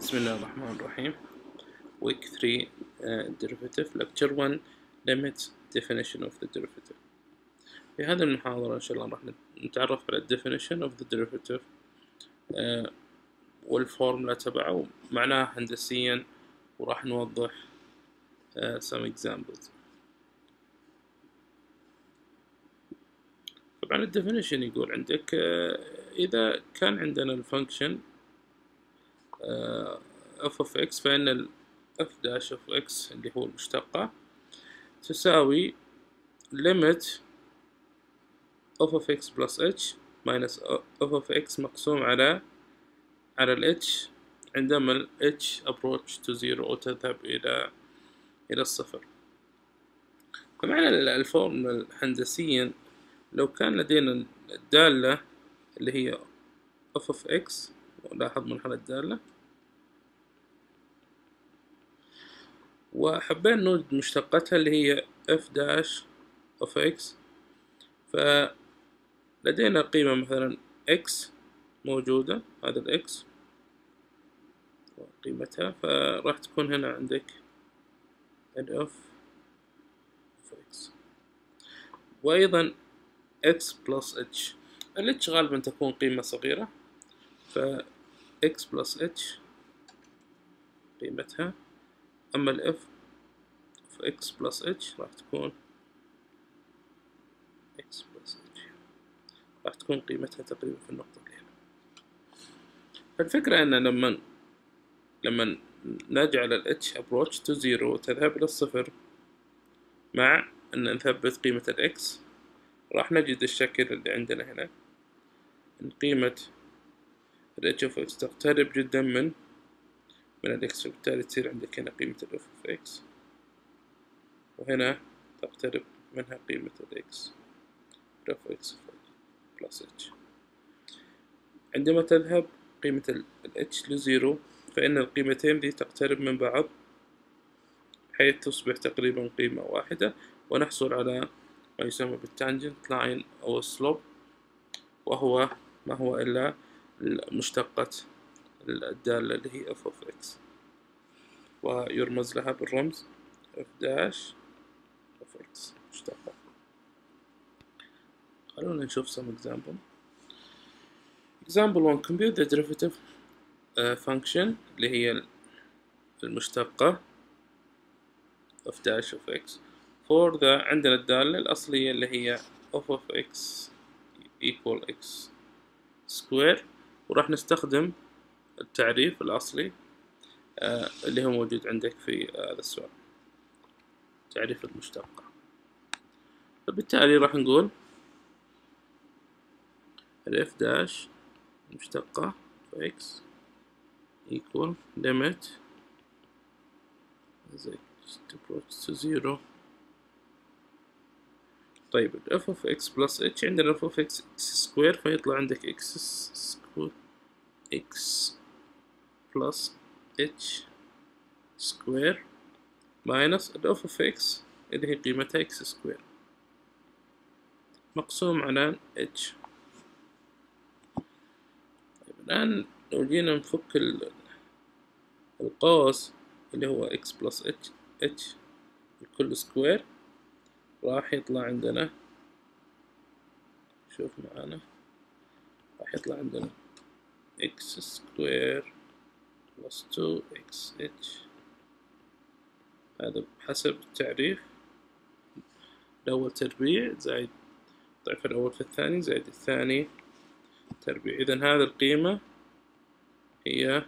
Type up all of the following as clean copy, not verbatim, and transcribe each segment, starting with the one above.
بسم الله الرحمن الرحيم. Week 3 Derivative Lecture 1 Limit Definition of the Derivative. في هذه المحاضرة إن شاء الله راح نتعرف على Definition of the Derivative والفورمولا تبعه ومعناه هندسيا، وراح نوضح some examples. طبعا ال Definition يقول عندك إذا كان عندنا الفانكشن f of x، فإن ال f dash of x اللي هو المشتقة تساوي limit f of x plus h minus f of x مقسوم على ال h عندما ال h approach to zero أو تذهب إلى الصفر. فمعنى الفورمولا هندسيا لو كان لدينا الدالة اللي هي f of x، لاحظ منحنى الدالة، وحبينا نوجد مشتقتها اللي هي f dash of x، فلدينا قيمة مثلا x موجودة، هذا ال x قيمتها، فراح تكون هنا عندك ال f of x، وأيضا x plus h. ال h غالبا تكون قيمة صغيرة، ف x plus h قيمتها، أما ال f of x plus h راح تكون x plus h، راح تكون قيمتها تقريبا في النقطة اللي هنا. فالفكرة أن لما نجعل ال h approach to zero تذهب إلى الصفر، مع أن نثبت قيمة ال x، راح نجد الشكل اللي عندنا هنا، إن قيمة ال h of x تقترب جدا من ال x، وبالتالي تصير عندك هنا قيمة ال f of x، وهنا تقترب منها قيمة ال x of x plus h. عندما تذهب قيمة ال h لزيرو، فإن القيمتين دي تقترب من بعض بحيث تصبح تقريبا قيمة واحدة، ونحصل على ما يسمى بالتانجنت لاين أو السلوب، وهو ما هو إلا مشتقة الدالة اللي هي f of x، ويرمز لها بالرمز f dash of x مشتقة. خلونا نشوف some example. Example 1. Compute the derivative function اللي هي المشتقة of dash of x for the، عندنا الدالة الأصلية اللي هي f of x equal x square، وراح نستخدم التعريف الأصلي اللي هو موجود عندك في هذا السؤال، تعريف المشتقة. فبالتالي راح نقول ال f dash مشتقة of x equal limit as x approaches to zero. طيب ال f of x plus h، عندنا f of x square، فيطلع عندك x plus h square minus ال f of x اللي هي قيمتها x square مقسوم على h. طيب الآن لو جينا نفك القوس اللي هو x plus h الكل سكوير، راح يطلع عندنا، شوف معانا، راح يطلع عندنا x سكوير plus 2xh، هذا بحسب التعريف، الأول تربيع زائد ضعف الأول في الثاني زائد الثاني تربيع. إذن هذه القيمة هي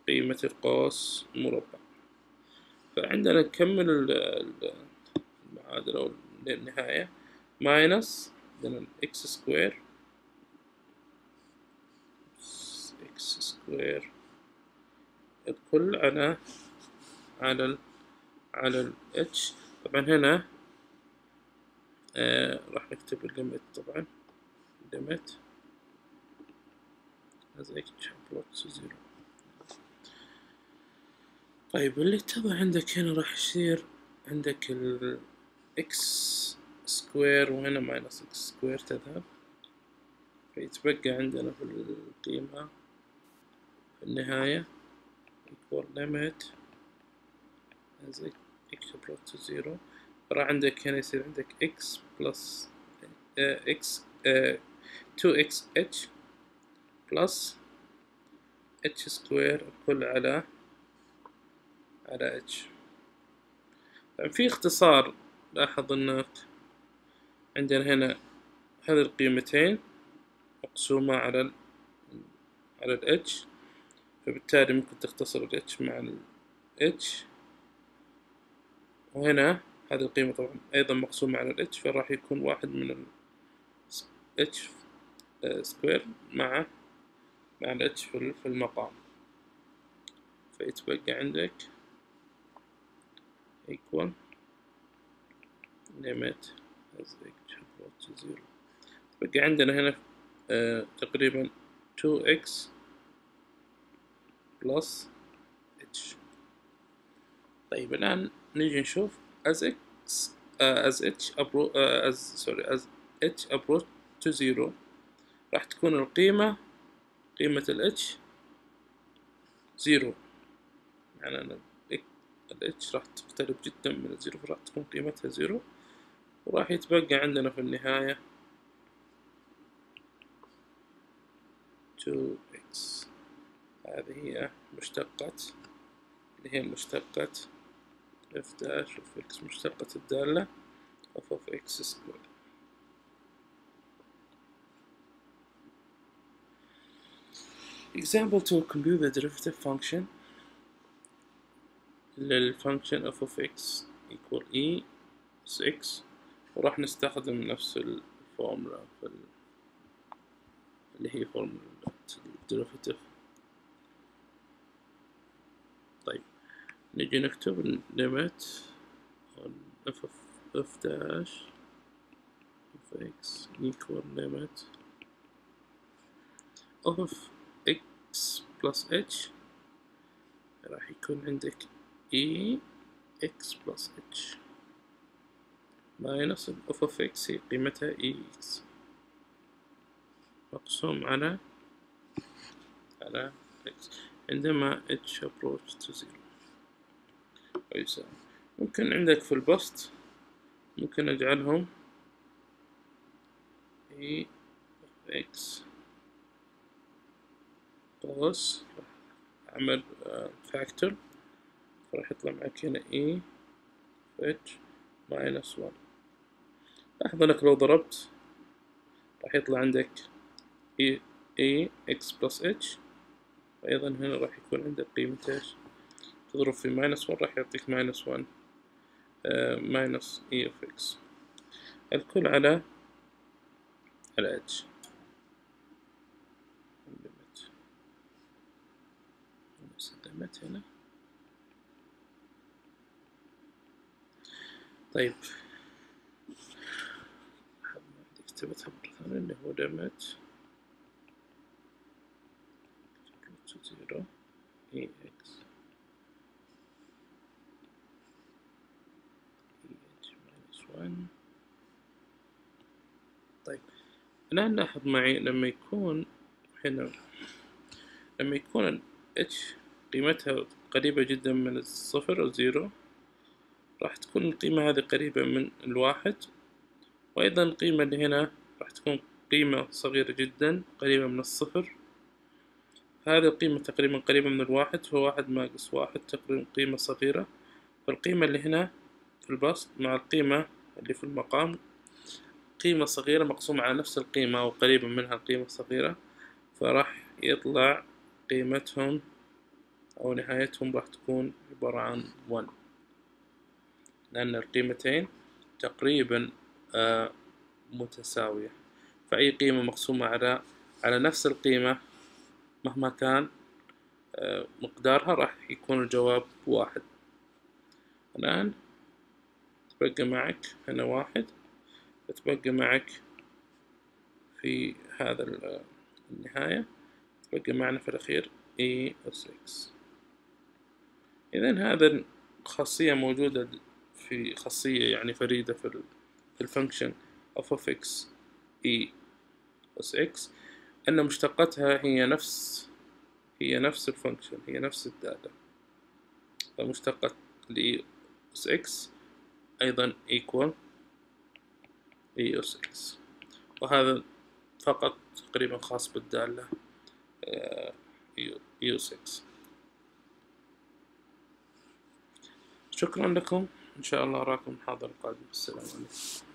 قيمة القوس مربع. فعندنا نكمل المعادلة للنهاية، ماينس عندنا x سكوير الكل على ال h. طبعا هنا راح نكتب الليمت، طبعا الليمت as h approaches to zero. طيب اللي تبع عندك هنا راح يصير عندك ال x سكوير، وهنا ماينس x سكوير تذهب، فيتبقى عندنا في القيمة في النهاية equal limit as x approach to 0. راح عندك هنا يصير عندك x plus x 2xh plus h سكوير الكل على h. طبعا في اختصار، لاحظ انك عندنا هنا هذه القيمتين مقسومة على ال h، فبالتالي ممكن تختصر ال h مع ال h، وهنا هذه القيمة طبعا أيضا مقسومة على ال h، فراح يكون واحد من ال h سكوير مع ال h في المقام، فيتبقى عندك equal limit as x approach to 0. بقى عندنا هنا تقريبا 2x plus h. طيب الآن نيجي نشوف as h approach to 0 راح تكون القيمة قيمة ال h 0، يعني أنا ال h راح تختلف جدا من ال 0، فراح تكون قيمتها 0، وراح يتبقى عندنا في النهاية 2x. هذه هي مشتقة اللي هي مشتقة f dash of x، مشتقة الدالة of x سكوير. Example to compute the derivative function للfunction of x equal e is x، وراح نستخدم نفس الفورمولا اللي هي فورمولا الديريفاتيف. طيب نجي نكتب limit f dash of x equal limit of x plus h، راح يكون عندك e x plus h minus f of x هي قيمتها e x مقسوم على x عندما h approach to 0 ويساوي. ممكن عندك في البسط ممكن أجعلهم e x plus أعمل فاكتور، فراح يطلع معك هنا e h minus 1. لاحظ انك لو ضربت راح يطلع عندك e x plus h، أيضا هنا راح يكون عندك قيمة ايش؟ تضرب في minus 1 راح يعطيك minus 1 minus e of x الكل على h. limit هنا. طيب كتبتها مرة ثانية اللي هو limit 0 e x e h minus 1. طيب الآن لاحظ معي لما يكون هنا لما يكون ال h قيمتها قريبة جدا من الصفر أو 0، راح تكون القيمة هذه قريبة من الواحد، وأيضا القيمة اللي هنا راح تكون قيمة صغيرة جدا قريبة من الصفر. هذه القيمة تقريبا قريبة من الواحد، فهو واحد ناقص واحد تقريبا قيمة صغيرة، فالقيمة اللي هنا في البسط مع القيمة اللي في المقام قيمة صغيرة مقسومة على نفس القيمة أو قريبة منها القيمة الصغيرة، فراح يطلع قيمتهم أو نهايتهم راح تكون عبارة عن 1، لأن القيمتين تقريبا متساوية، فأي قيمة مقسومة على نفس القيمة مهما كان مقدارها راح يكون الجواب 1. الآن تبقى معك هنا 1، فتبقى معك في هذا النهاية تبقى معنا في الأخير e أس x. إذن هذا خاصية موجودة في خاصية يعني فريدة في الفانكشن of x e أس x، أن مشتقتها هي نفس الفانكشن، هي نفس الدالة. فمشتقة ل أس إكس أيضا equal e أس إكس، وهذا فقط تقريبا خاص بالدالة e أس إكس. شكرا لكم، إن شاء الله أراكم المحاضرة القادمة. السلام عليكم.